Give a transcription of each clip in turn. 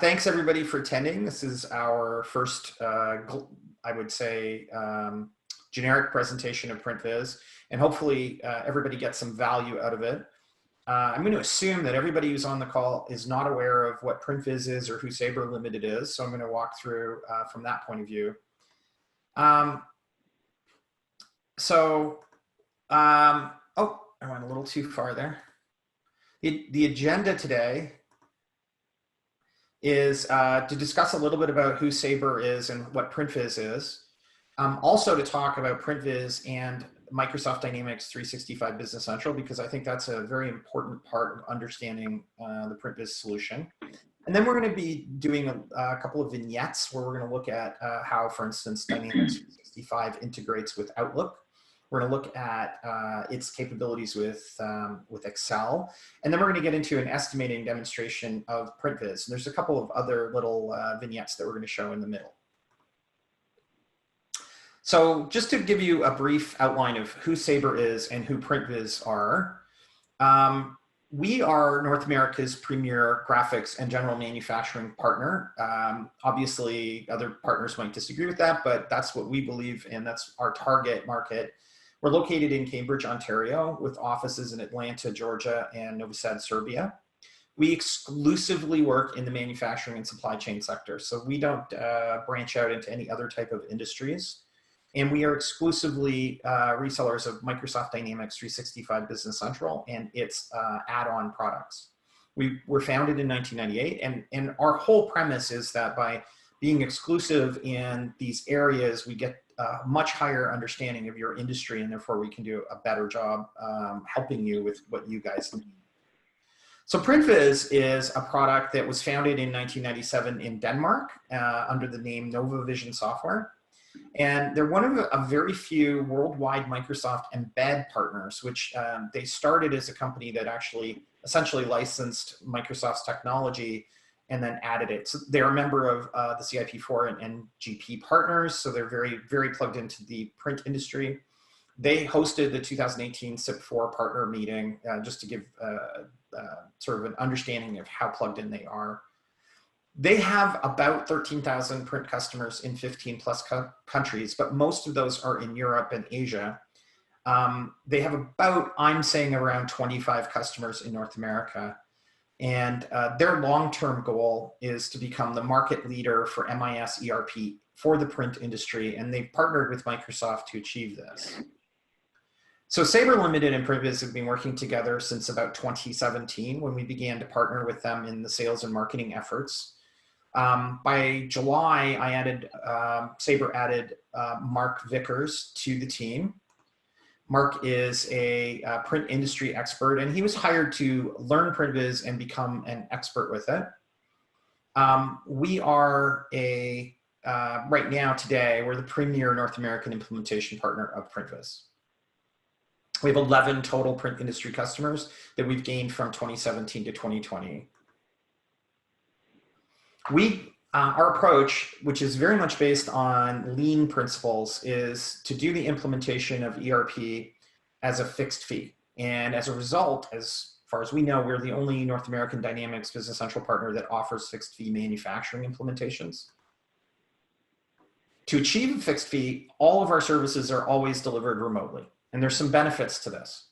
Thanks everybody for attending. This is our first, I would say, generic presentation of PrintVis, and hopefully everybody gets some value out of it. I'm going to assume that everybody who's on the call is not aware of what PrintVis is or who Sabre Limited is, so I'm going to walk through from that point of view. Oh, I went a little too far there. The agenda today is to discuss a little bit about who Sabre is and what PrintVis is. Also to talk about PrintVis and Microsoft Dynamics 365 Business Central, because I think that's a very important part of understanding the PrintVis solution. And then we're going to be doing a couple of vignettes where we're going to look at how, for instance, Dynamics 365 integrates with Outlook. We're going to look at its capabilities with Excel. And then we're going to get into an estimating demonstration of PrintVis. And there's a couple of other little vignettes that we're going to show in the middle. So just to give you a brief outline of who Sabre is and who PrintVis are, we are North America's premier graphics and general manufacturing partner. Obviously, other partners might disagree with that, but that's what we believe, and that's our target market. We're located in Cambridge, Ontario, with offices in Atlanta, Georgia, and Novi Sad, Serbia. We exclusively work in the manufacturing and supply chain sector, so we don't branch out into any other type of industries. And we are exclusively resellers of Microsoft Dynamics 365 Business Central and its add-on products. We were founded in 1998, and our whole premise is that by being exclusive in these areas, we get a much higher understanding of your industry, and therefore we can do a better job helping you with what you guys need. So PrintVis is a product that was founded in 1997 in Denmark under the name Nova Vision Software. And they're one of a very few worldwide Microsoft Embed partners, which they started as a company that actually essentially licensed Microsoft's technology and then added it. So they're a member of the CIP4 and GP partners, so they're very, very plugged into the print industry. They hosted the 2018 CIP4 partner meeting just to give sort of an understanding of how plugged in they are. They have about 13,000 print customers in 15 plus countries, but most of those are in Europe and Asia. They have about, I'm saying, around 25 customers in North America. And their long-term goal is to become the market leader for MIS ERP for the print industry, and they've partnered with Microsoft to achieve this. So Sabre Limited and PrintVis have been working together since about 2017 when we began to partner with them in the sales and marketing efforts. By July, Sabre added Mark Vickers to the team. Mark is a print industry expert, and he was hired to learn PrintVis and become an expert with it. We are right now, today, we're the premier North American implementation partner of PrintVis. We have 11 total print industry customers that we've gained from 2017 to 2020. Our approach, which is very much based on lean principles, is to do the implementation of ERP as a fixed fee. And as a result, as far as we know, we're the only North American Dynamics Business Central partner that offers fixed fee manufacturing implementations. To achieve a fixed fee, all of our services are always delivered remotely. And there's some benefits to this.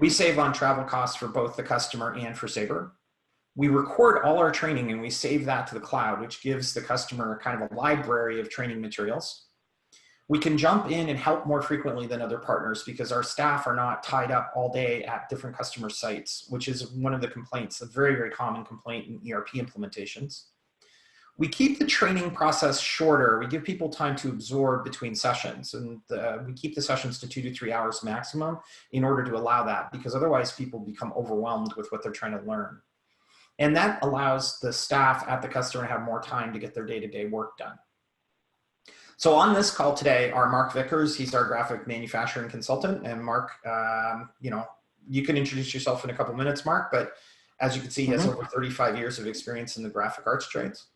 We save on travel costs for both the customer and for Sabre. We record all our training and we save that to the cloud, which gives the customer kind of a library of training materials. We can jump in and help more frequently than other partners because our staff are not tied up all day at different customer sites, which is one of the complaints, a very, very common complaint in ERP implementations. We keep the training process shorter. We give people time to absorb between sessions, and we keep the sessions to 2 to 3 hours maximum in order to allow that, because otherwise people become overwhelmed with what they're trying to learn. And that allows the staff at the customer to have more time to get their day-to-day work done. So on this call today are Mark Vickers. He's our graphic manufacturing consultant. And Mark, you can introduce yourself in a couple minutes, Mark, but as you can see, he has over 35 years of experience in the graphic arts trades.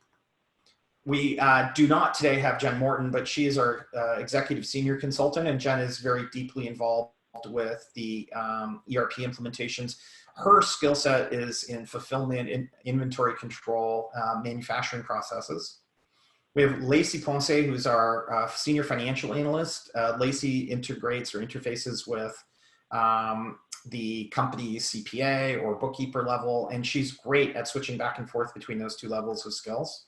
We do not today have Jen Morton, but she is our executive senior consultant, and Jen is very deeply involved with the ERP implementations Her skill set is in fulfillment, in inventory control, manufacturing processes. We have Lacey Ponce, who's our senior financial analyst. Lacey integrates or interfaces with the company's CPA or bookkeeper level, and she's great at switching back and forth between those two levels of skills.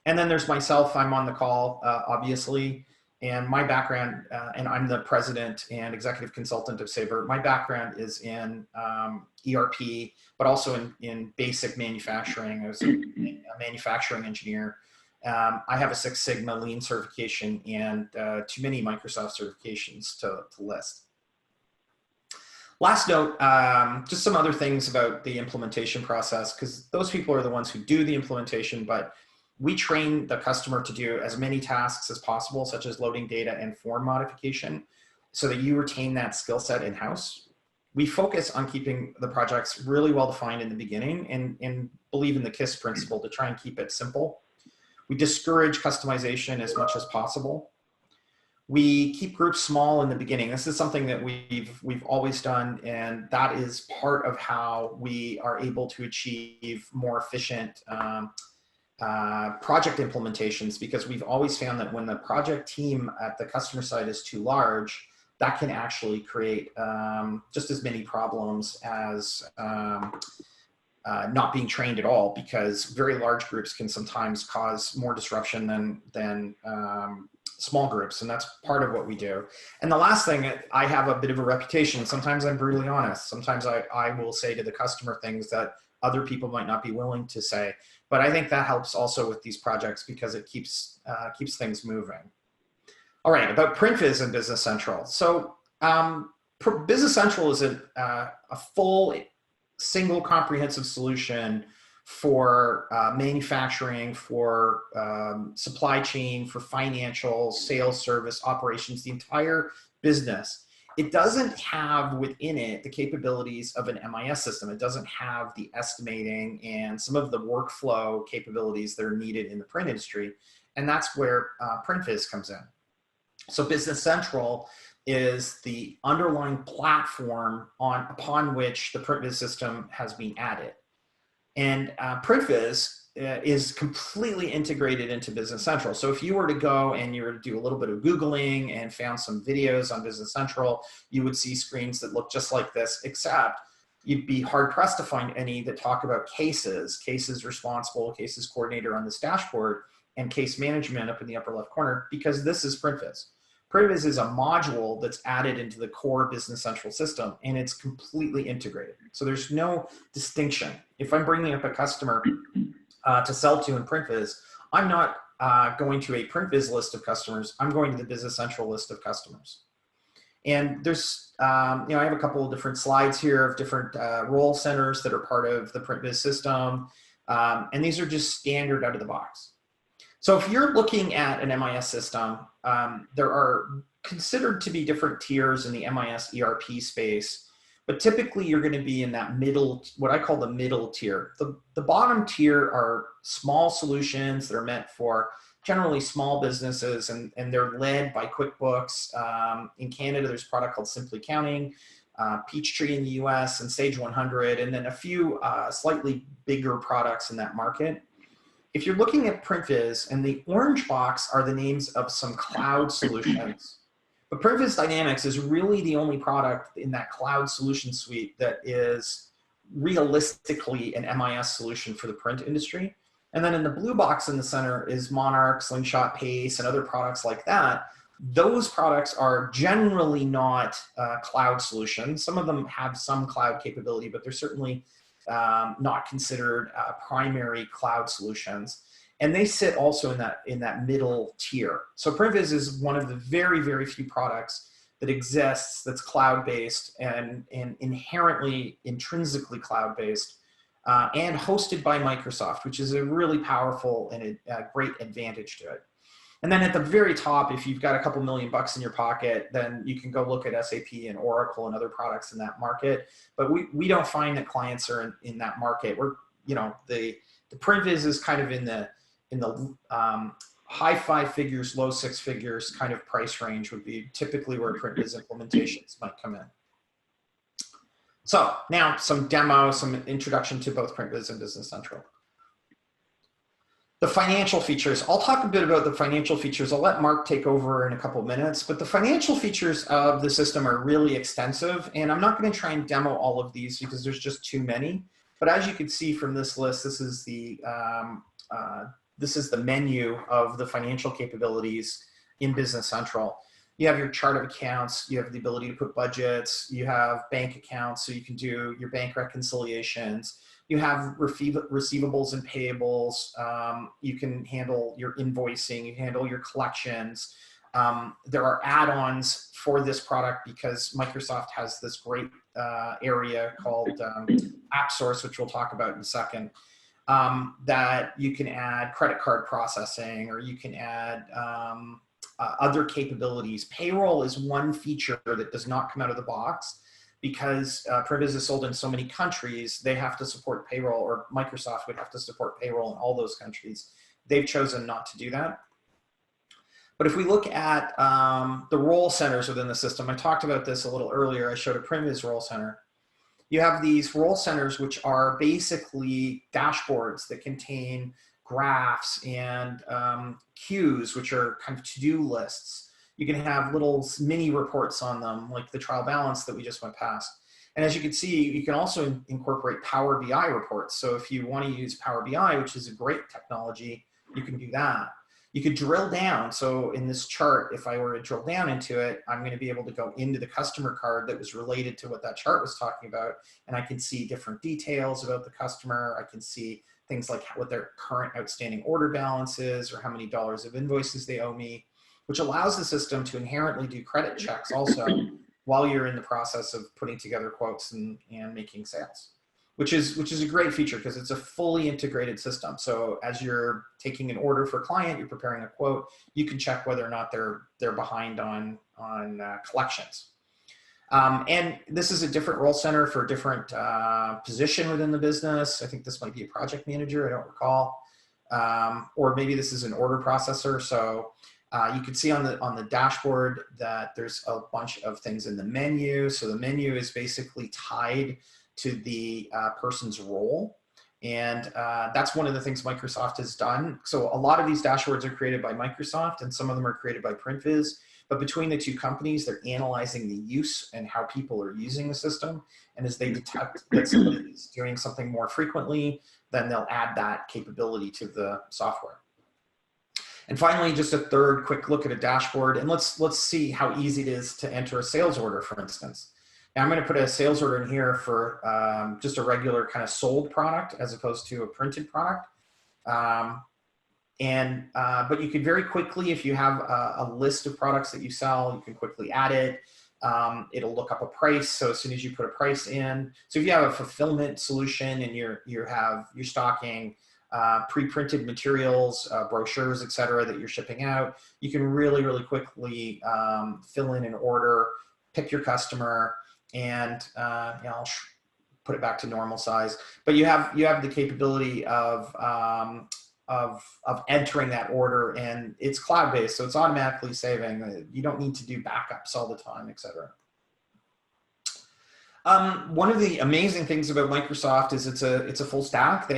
And then there's myself. I'm on the call, obviously, and my background, and I'm the president and executive consultant of Sabre. My background is in ERP, but also in basic manufacturing. I was a manufacturing engineer. I have a Six Sigma Lean certification and too many Microsoft certifications to list. Last note, just some other things about the implementation process, because those people are the ones who do the implementation, but we train the customer to do as many tasks as possible, such as loading data and form modification, so that you retain that skill set in-house. We focus on keeping the projects really well defined in the beginning and believe in the KISS principle to try and keep it simple. We discourage customization as much as possible. We keep groups small in the beginning. This is something that we've always done, and that is part of how we are able to achieve more efficient project implementations, because we've always found that when the project team at the customer side is too large, that can actually create just as many problems as not being trained at all, because very large groups can sometimes cause more disruption than small groups, and that's part of what we do. And the last thing, I have a bit of a reputation. Sometimes I'm brutally honest. Sometimes I will say to the customer things that other people might not be willing to say. But I think that helps also with these projects, because it keeps things moving. All right, about PrintVis and Business Central. So Business Central is a full, single, comprehensive solution for manufacturing, for supply chain, for financial, sales, service, operations, the entire business. It doesn't have within it the capabilities of an MIS system. It doesn't have the estimating and some of the workflow capabilities that are needed in the print industry. And that's where PrintVis comes in. So Business Central is the underlying platform upon which the PrintVis system has been added. And PrintVis is completely integrated into Business Central. So if you were to go and you were to do a little bit of Googling and found some videos on Business Central, you would see screens that look just like this, except you'd be hard pressed to find any that talk about cases responsible, cases coordinator on this dashboard, and case management up in the upper left corner, because this is PrintVis. PrintVis is a module that's added into the core Business Central system, and it's completely integrated. So there's no distinction. If I'm bringing up a customer to sell to in PrintVis, I'm not going to a PrintVis list of customers. I'm going to the Business Central list of customers. And there's, I have a couple of different slides here of different role centers that are part of the PrintVis system. And these are just standard out of the box. So if you're looking at an MIS system, there are considered to be different tiers in the MIS ERP space, but typically you're going to be in that middle, what I call the middle tier. The bottom tier are small solutions that are meant for generally small businesses, and they're led by QuickBooks. In Canada, there's a product called Simply Counting, Peachtree in the US, and Sage 100, and then a few slightly bigger products in that market. If you're looking at PrintVis, and the orange box are the names of some cloud solutions, but PrintVis Dynamics is really the only product in that cloud solution suite that is realistically an MIS solution for the print industry. And then in the blue box in the center is Monarch, Slingshot, Pace, and other products like that. Those products are generally not cloud solutions. Some of them have some cloud capability, but they're certainly not considered primary cloud solutions. And they sit also in that middle tier. So PrintVis is one of the very, very few products that exists that's cloud-based and inherently, intrinsically cloud-based and hosted by Microsoft, which is a really powerful and a great advantage to it. And then at the very top, if you've got a couple $1 million in your pocket, then you can go look at SAP and Oracle and other products in that market. But we don't find that clients are in that market. We're, the PrintVis is kind of in the high 5 figures, low 6 figures kind of price range would be typically where PrintVis implementations might come in. So now some demo, some introduction to both PrintVis and Business Central. The financial features. I'll talk a bit about the financial features. I'll let Mark take over in a couple of minutes, but the financial features of the system are really extensive, and I'm not going to try and demo all of these because there's just too many. But as you can see from this list, this is the menu of the financial capabilities in Business Central. You have your chart of accounts, you have the ability to put budgets, you have bank accounts, so you can do your bank reconciliations. You have receivables and payables. You can handle your invoicing. You handle your collections. There are add-ons for this product because Microsoft has this great area called App Source, which we'll talk about in a second, that you can add credit card processing, or you can add other capabilities. Payroll is one feature that does not come out of the box. Because PrintVis is sold in so many countries, they have to support payroll, or Microsoft would have to support payroll in all those countries. They've chosen not to do that. But if we look at the role centers within the system, I talked about this a little earlier. I showed a PrintVis role center. You have these role centers, which are basically dashboards that contain graphs and queues, which are kind of to-do lists. You can have little mini reports on them, like the trial balance that we just went past. And as you can see, you can also incorporate Power BI reports. So if you want to use Power BI, which is a great technology, you can do that. You could drill down. So in this chart, if I were to drill down into it, I'm going to be able to go into the customer card that was related to what that chart was talking about. And I can see different details about the customer. I can see things like what their current outstanding order balance is, or how many dollars of invoices they owe me, which allows the system to inherently do credit checks also while you're in the process of putting together quotes and making sales, which is a great feature because it's a fully integrated system. So as you're taking an order for a client, you're preparing a quote, you can check whether or not they're behind on collections. And this is a different role center for a different position within the business. I think this might be a project manager, I don't recall. Or maybe this is an order processor. So you can see on the dashboard that there's a bunch of things in the menu. So the menu is basically tied to the person's role. And that's one of the things Microsoft has done. So a lot of these dashboards are created by Microsoft, and some of them are created by PrintVis. But between the two companies, they're analyzing the use and how people are using the system. And as they detect that somebody is doing something more frequently, then they'll add that capability to the software. And finally, just a third quick look at a dashboard, and let's see how easy it is to enter a sales order, for instance. Now I'm going to put a sales order in here for just a regular kind of sold product as opposed to a printed product. But you can very quickly, if you have a list of products that you sell, you can quickly add it. It'll look up a price. So as soon as you put a price in, so if you have a fulfillment solution and you're stocking pre-printed materials, brochures, et cetera, that you're shipping out, you can really, really quickly fill in an order, pick your customer, and I'll put it back to normal size. But you have the capability of entering that order, and it's cloud-based, so it's automatically saving. You don't need to do backups all the time, et cetera. One of the amazing things about Microsoft is it's a full stack.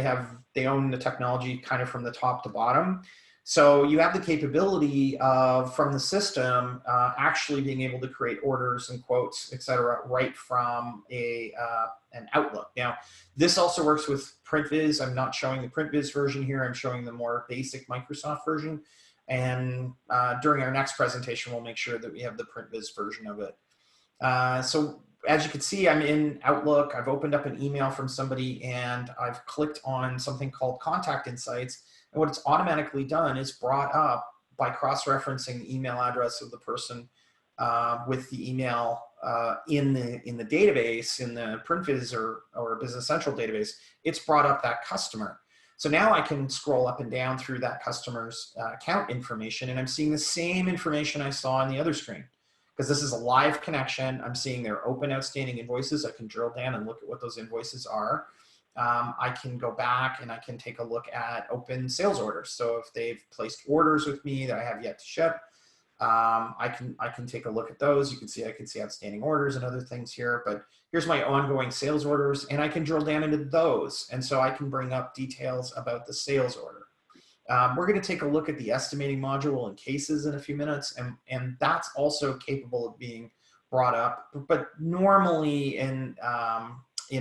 They own the technology kind of from the top to bottom. So you have the capability of, from the system, actually being able to create orders and quotes, et cetera, right from an Outlook. Now, this also works with PrintVis. I'm not showing the PrintVis version here. I'm showing the more basic Microsoft version. And during our next presentation, we'll make sure that we have the PrintVis version of it. So as you can see, I'm in Outlook. I've opened up an email from somebody, and I've clicked on something called Contact Insights. And what it's automatically done is brought up by cross-referencing the email address of the person with the email in the database, in the PrintVis or Business Central database. It's brought up that customer. So now I can scroll up and down through that customer's account information, and I'm seeing the same information I saw on the other screen. Because this is a live connection, I'm seeing their open outstanding invoices. I can drill down and look at what those invoices are. I can go back and I can take a look at open sales orders. So if they've placed orders with me that I have yet to ship, I can take a look at those. You can see, I can see outstanding orders and other things here, but here's my ongoing sales orders, and I can drill down into those. And so I can bring up details about the sales order. We're going to take a look at the estimating module and cases in a few minutes, and that's also capable of being brought up. But normally in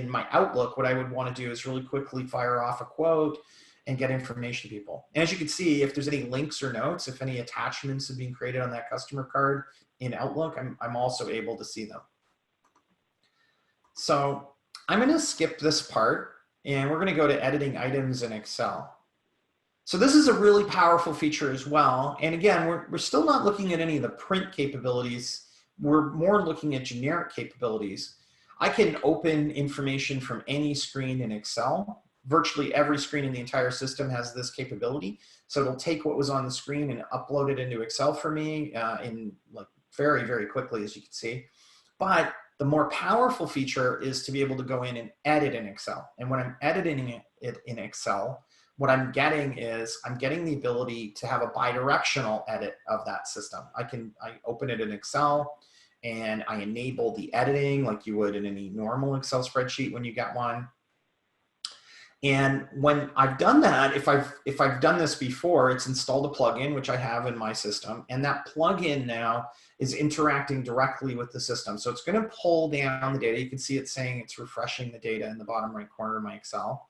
my Outlook, what I would want to do is really quickly fire off a quote and get information to people. And as you can see, if there's any links or notes, if any attachments have been created on that customer card in Outlook, I'm also able to see them. So I'm going to skip this part, and we're going to go to editing items in Excel. So this is a really powerful feature as well. And again, we're still not looking at any of the print capabilities. We're more looking at generic capabilities. I can open information from any screen in Excel. Virtually every screen in the entire system has this capability. So it'll take what was on the screen and upload it into Excel for me in like very, very quickly, as you can see. But the more powerful feature is to be able to go in and edit in Excel. And when I'm editing it in Excel, what I'm getting is I'm getting the ability to have a bidirectional edit of that system. I open it in Excel and I enable the editing like you would in any normal Excel spreadsheet when you get one. And when I've done that, if I've done this before, it's installed a plugin, which I have in my system, and that plugin now is interacting directly with the system. So it's going to pull down the data. You can see it saying it's refreshing the data in the bottom right corner of my Excel.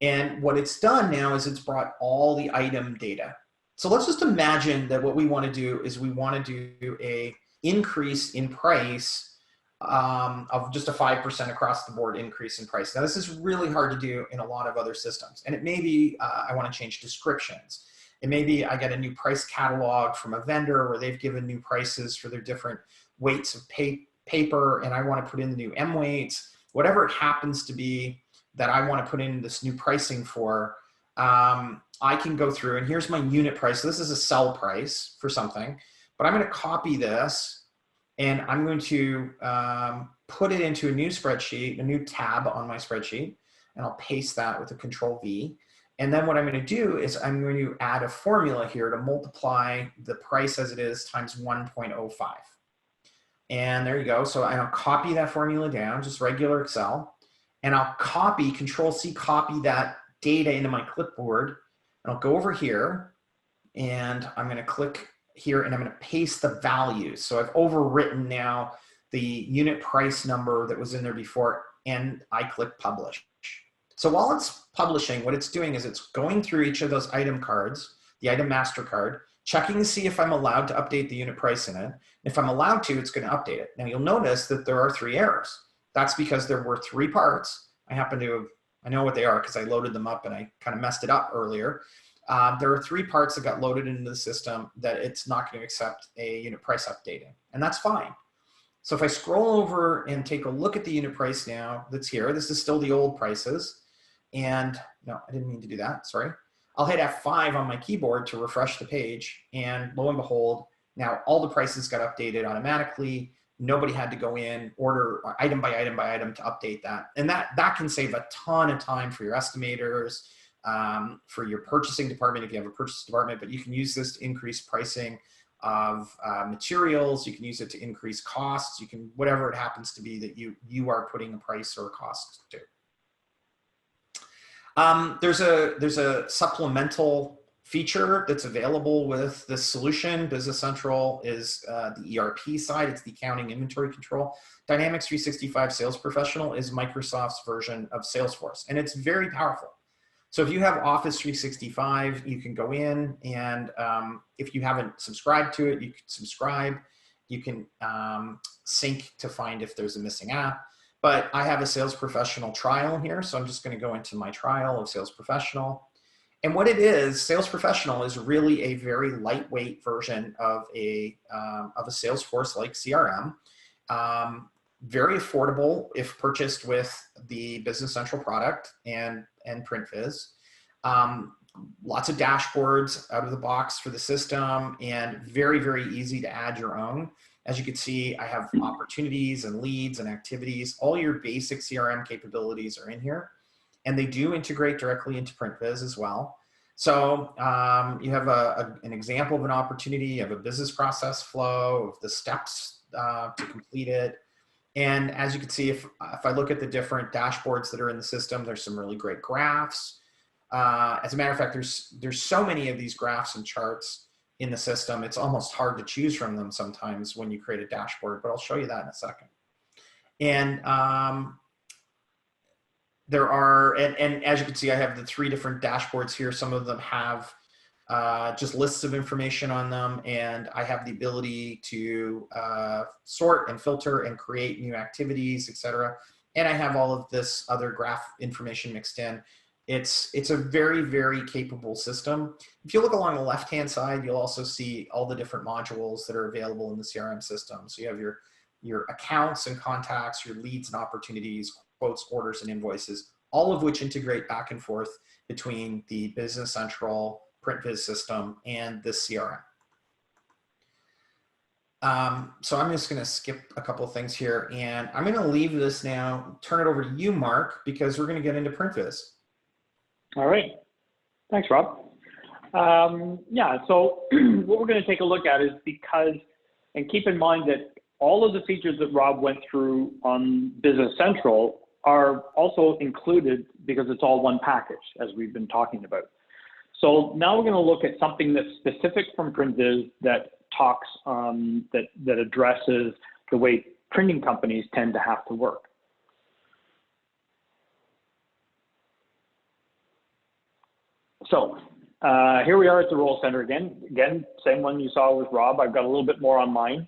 And what it's done now is it's brought all the item data. So let's just imagine that what we want to do is we want to do a increase in price of just a 5% across the board increase in price. Now this is really hard to do in a lot of other systems. And it may be I want to change descriptions. It may be I get a new price catalog from a vendor where they've given new prices for their different weights of paper, and I want to put in the new M weights. Whatever it happens to be that I want to put in this new pricing for, I can go through, and here's my unit price. So this is a sell price for something, but I'm going to copy this and I'm going to put it into a new spreadsheet, a new tab on my spreadsheet, and I'll paste that with a Control V. And then what I'm going to do is I'm going to add a formula here to multiply the price as it is times 1.05. And there you go. So I'll copy that formula down, just regular Excel. And I'll copy, Control C, copy that data into my clipboard. And I'll go over here and I'm going to click here and I'm going to paste the values. So I've overwritten now the unit price number that was in there before, and I click publish. So while it's publishing, what it's doing is it's going through each of those item cards, the item master card, checking to see if I'm allowed to update the unit price in it. If I'm allowed to, it's going to update it. Now you'll notice that there are 3 errors. That's because there were 3 parts. I know what they are because I loaded them up and I kind of messed it up earlier. There are 3 parts that got loaded into the system that it's not going to accept a unit price updating, and that's fine. So if I scroll over and take a look at the unit price now that's here, this is still the old prices. And no, I didn't mean to do that, sorry. I'll hit F5 on my keyboard to refresh the page, and lo and behold, now all the prices got updated automatically. Nobody had to go in, order item by item by item to update that. And that can save a ton of time for your estimators, for your purchasing department if you have a purchase department, but you can use this to increase pricing of materials. You can use it to increase costs. You can, whatever it happens to be that you are putting a price or a cost to. There's a supplemental feature that's available with this solution. Business Central is the ERP side. It's the accounting inventory control. Dynamics 365 Sales Professional is Microsoft's version of Salesforce, and it's very powerful. So if you have Office 365, you can go in and if you haven't subscribed to it, you can subscribe. You can sync to find if there's a missing app. But I have a Sales Professional trial here, so I'm just going to go into my trial of Sales Professional. And what it is, Sales Professional is really a very lightweight version of a Salesforce-like CRM. Very affordable if purchased with the Business Central product and PrintVis. Lots of dashboards out of the box for the system, and very, very easy to add your own. As you can see, I have opportunities and leads and activities. All your basic CRM capabilities are in here, and they do integrate directly into PrintVis as well. So you have an example of an opportunity, you have a business process flow of the steps to complete it. And as you can see, if I look at the different dashboards that are in the system, there's some really great graphs. As a matter of fact, there's so many of these graphs and charts in the system, it's almost hard to choose from them sometimes when you create a dashboard, but I'll show you that in a second. And there are, and as you can see, I have the 3 different dashboards here. Some of them have just lists of information on them, and I have the ability to sort and filter and create new activities, etc. And I have all of this other graph information mixed in. It's a very, very capable system. If you look along the left-hand side, you'll also see all the different modules that are available in the CRM system. So you have your accounts and contacts, your leads and opportunities, quotes, orders, and invoices, all of which integrate back and forth between the Business Central PrintVis system and the CRM. So I'm just going to skip a couple of things here, and I'm going to leave this now, turn it over to you, Mark, because we're going to get into PrintVis. All right. Thanks, Rob. Yeah, so what we're going to take a look at is because, and keep in mind that all of the features that Rob went through on Business Central are also included because it's all one package, as we've been talking about. So now we're going to look at something that's specific from PrintVis that talks, that addresses the way printing companies tend to have to work. So here we are at the Role Center again. Again, same one you saw with Rob. I've got a little bit more on mine.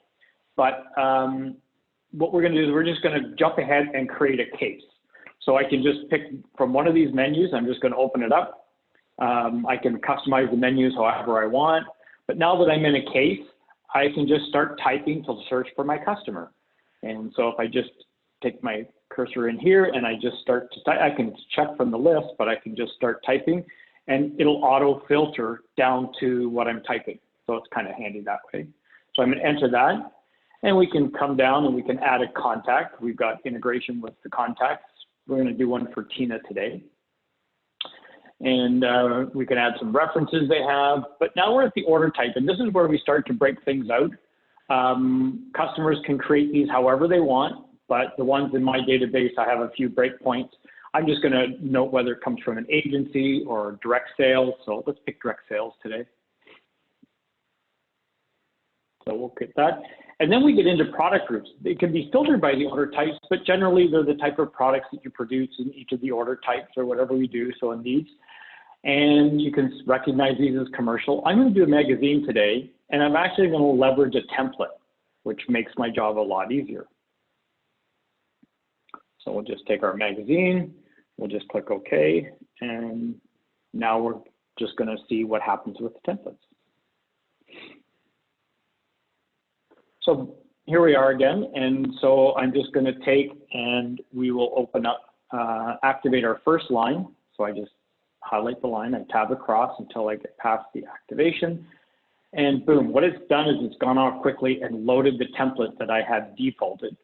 But what we're going to do is we're just going to jump ahead and create a case. So I can just pick from one of these menus. I'm just going to open it up. I can customize the menus however I want. But now that I'm in a case, I can just start typing to search for my customer. And so if I just take my cursor in here and I just start to type, I can check from the list, but I can just start typing and it'll auto filter down to what I'm typing. So it's kind of handy that way. So I'm going to enter that, and we can come down and we can add a contact. We've got integration with the contacts. We're going to do one for Tina today. And we can add some references they have. But now we're at the order type, and this is where we start to break things out. Customers can create these however they want, but the ones in my database, I have a few breakpoints. I'm just going to note whether it comes from an agency or direct sales. So let's pick direct sales today. So we'll get that. And then we get into product groups. They can be filtered by the order types, but generally they're the type of products that you produce in each of the order types or whatever we do, so in these. And you can recognize these as commercial. I'm going to do a magazine today, and I'm actually going to leverage a template, which makes my job a lot easier. So we'll just take our magazine, we'll just click OK, and now we're just going to see what happens with the templates. So here we are again, and so I'm just going to take and we will open up, activate our first line. So I just highlight the line, I tab across until I get past the activation, and boom, what it's done is it's gone off quickly and loaded the template that I had defaulted.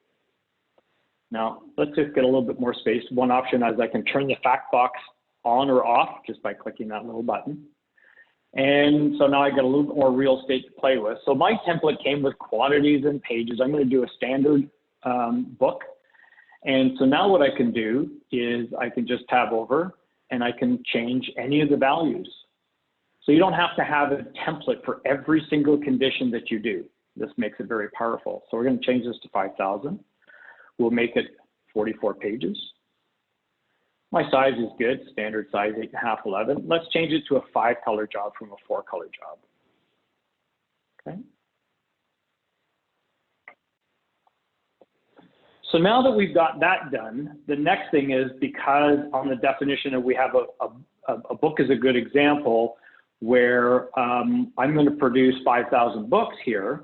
Now, let's just get a little bit more space. One option is I can turn the fact box on or off just by clicking that little button. And so now I get a little bit more real estate to play with. So my template came with quantities and pages. I'm going to do a standard book. And so now what I can do is I can just tab over and I can change any of the values. So you don't have to have a template for every single condition that you do. This makes it very powerful. So we're going to change this to 5,000. We'll make it 44 pages. My size is good, standard size 8.5, 11. Let's change it to a 5-color job from a 4-color job. Okay. So now that we've got that done, the next thing is, because on the definition of we have a book is a good example where I'm going to produce 5,000 books here,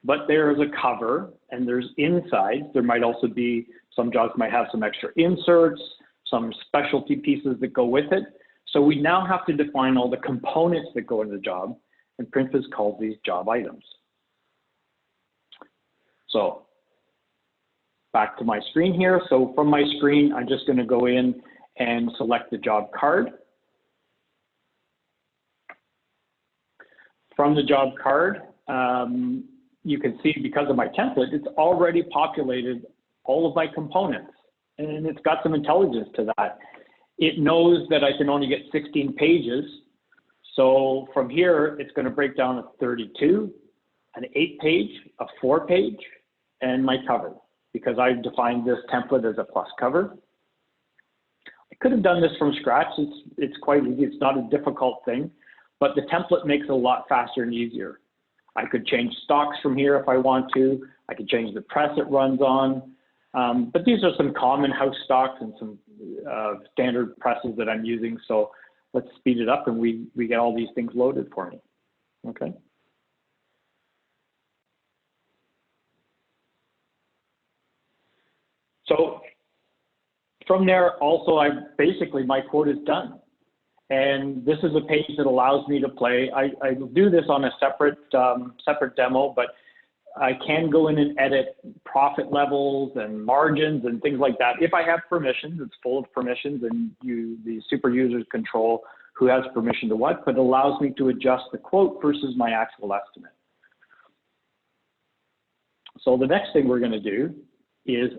but there is a cover and there's insides. There might also be, some jobs might have some extra inserts, some specialty pieces that go with it. So we now have to define all the components that go into the job, and PrintVis calls these job items. So back to my screen here. So from my screen, I'm just going to go in and select the job card. from the job card, you can see because of my template, it's already populated all of my components, and it's got some intelligence to that. It knows that I can only get 16 pages. So from here, it's going to break down a 32, an 8-page, a 4-page, and my cover, because I've defined this template as a plus cover. I could have done this from scratch. It's quite easy. It's not a difficult thing, but the template makes it a lot faster and easier. I could change stocks from here if I want to. I could change the press it runs on. But these are some common house stocks and some standard presses that I'm using. So let's speed it up and we get all these things loaded for me. Okay. So from there, also, basically my quote is done. And this is a page that allows me to play. I do this on a separate demo, but I can go in and edit profit levels and margins and things like that. If I have permissions, it's full of permissions, and the super users control who has permission to what, but it allows me to adjust the quote versus my actual estimate. So the next thing we're going to do is,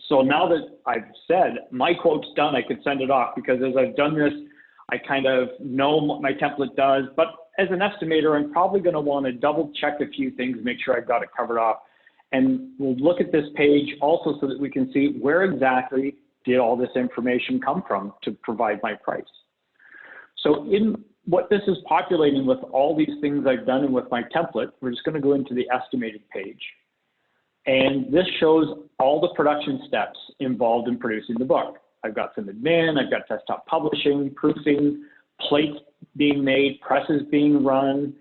so now that I've said my quote's done, I could send it off, because as I've done this, I kind of know what my template does, but as an estimator, I'm probably going to want to double check a few things, make sure I've got it covered off. And we'll look at this page also so that we can see where exactly did all this information come from to provide my price. So in what this is populating with all these things I've done and with my template, we're just going to go into the estimated page. And this shows all the production steps involved in producing the book. I've got some admin, I've got desktop publishing, proofing, plates being made, presses being run.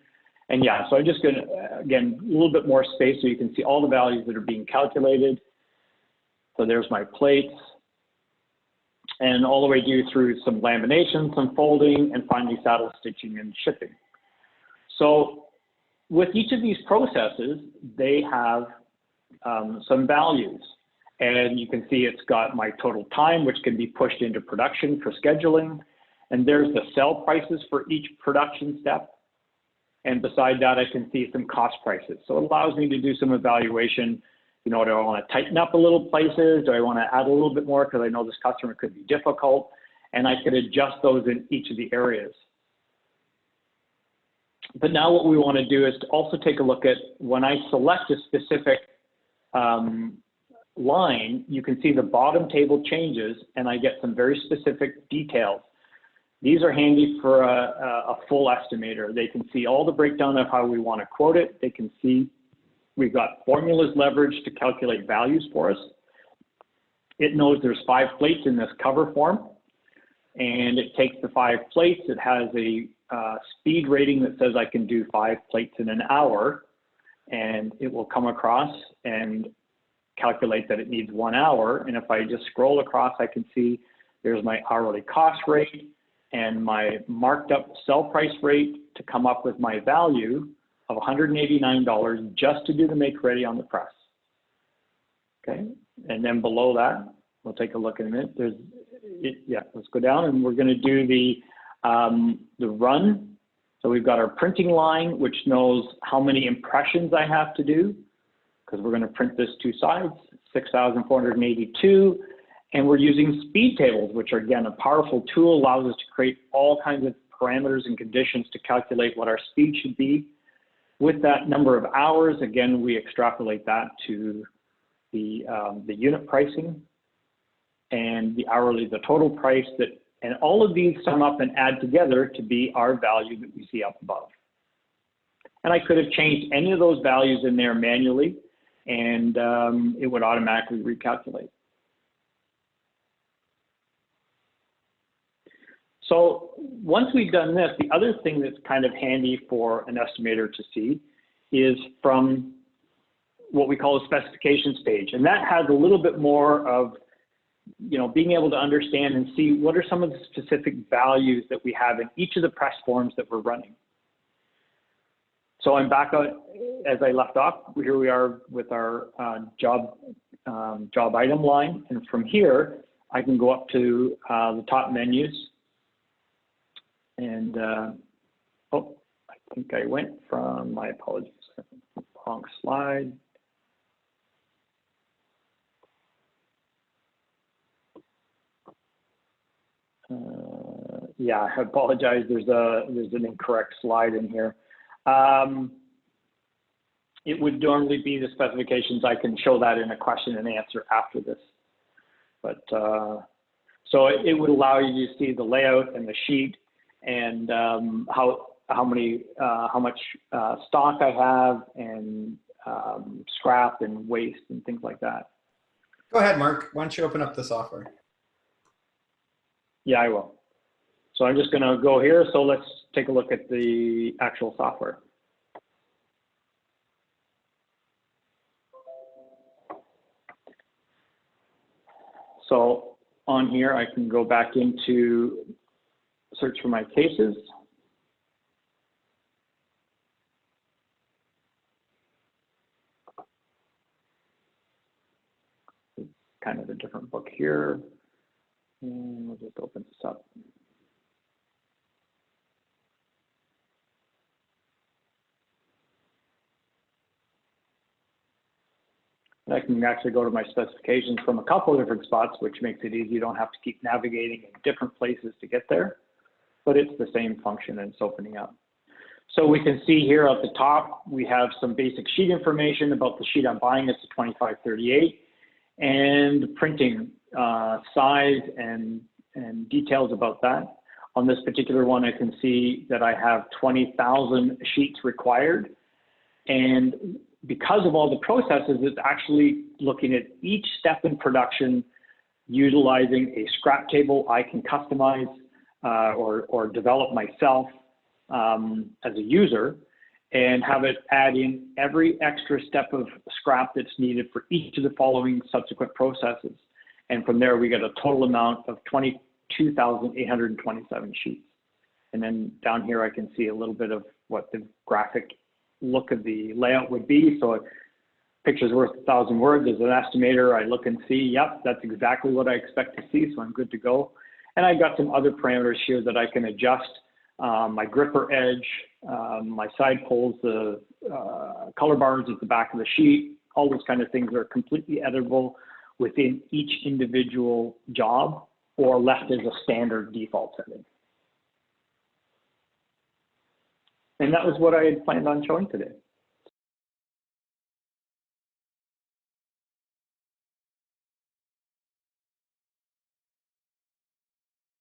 And yeah, so I'm just going to, again, a little bit more space so you can see all the values that are being calculated. So there's my plates. And all the way through some lamination, some folding, and finally saddle stitching and shipping. So with each of these processes, they have some values. And you can see it's got my total time, which can be pushed into production for scheduling. And there's the sell prices for each production step. And beside that, I can see some cost prices. So it allows me to do some evaluation. You know, do I want to tighten up a little places? Do I want to add a little bit more because I know this customer could be difficult? And I could adjust those in each of the areas. But now what we want to do is to also take a look at when I select a specific line, you can see the bottom table changes and I get some very specific details. These are handy for a full estimator. They can see all the breakdown of how we want to quote it. They can see we've got formulas leveraged to calculate values for us. It knows there's 5 plates in this cover form, and it takes the 5 plates. It has a speed rating that says I can do 5 plates in an hour, and it will come across and calculate that it needs 1 hour. And if I just scroll across, I can see there's my hourly cost rate and my marked up sell price rate to come up with my value of $189 just to do the make ready on the press. Okay, and then below that, we'll take a look in a minute. Let's go down and we're going to do the run. So we've got our printing line, which knows how many impressions I have to do, because we're going to print this 2 sides, 6,482. And we're using speed tables, which are, again, a powerful tool, allows us to create all kinds of parameters and conditions to calculate what our speed should be. With that number of hours, again, we extrapolate that to the unit pricing and the hourly, the total price, and all of these sum up and add together to be our value that we see up above. And I could have changed any of those values in there manually, and it would automatically recalculate. So once we've done this, the other thing that's kind of handy for an estimator to see is from what we call a specifications page. And that has a little bit more of, you know, being able to understand and see what are some of the specific values that we have in each of the press forms that we're running. So I'm back on, as I left off, here we are with our job item line. And from here, I can go up to the top menus. And, oh, I think I went from, my apologies, wrong slide. Yeah, I apologize. There's an incorrect slide in here. It would normally be the specifications. I can show that in a question and answer after this. But so it would allow you to see the layout and the sheet and how much stock I have and scrap and waste and things like that. Go ahead, Mark. Why don't you open up the software? Yeah, I will. So I'm just going to go here. So let's take a look at the actual software. So on here, I can go back into search for my cases. It's kind of a different book here. And we'll just open this up. And I can actually go to my specifications from a couple of different spots, which makes it easy. You don't have to keep navigating in different places to get there, but it's the same function and it's opening up. So we can see here at the top, we have some basic sheet information about the sheet I'm buying. It's a 2538 and printing size and details about that. On this particular one, I can see that I have 20,000 sheets required. And because of all the processes, it's actually looking at each step in production, utilizing a scrap table I can customize or develop myself as a user, and have it add in every extra step of scrap that's needed for each of the following subsequent processes. And from there, we get a total amount of 22,827 sheets. And then down here, I can see a little bit of what the graphic look of the layout would be. So a picture's worth 1,000 words. As an estimator, I look and see, yep, that's exactly what I expect to see, so I'm good to go. And I got some other parameters here that I can adjust. My gripper edge, my side poles, the color bars at the back of the sheet, all those kind of things are completely editable within each individual job or left as a standard default setting. And that was what I had planned on showing today.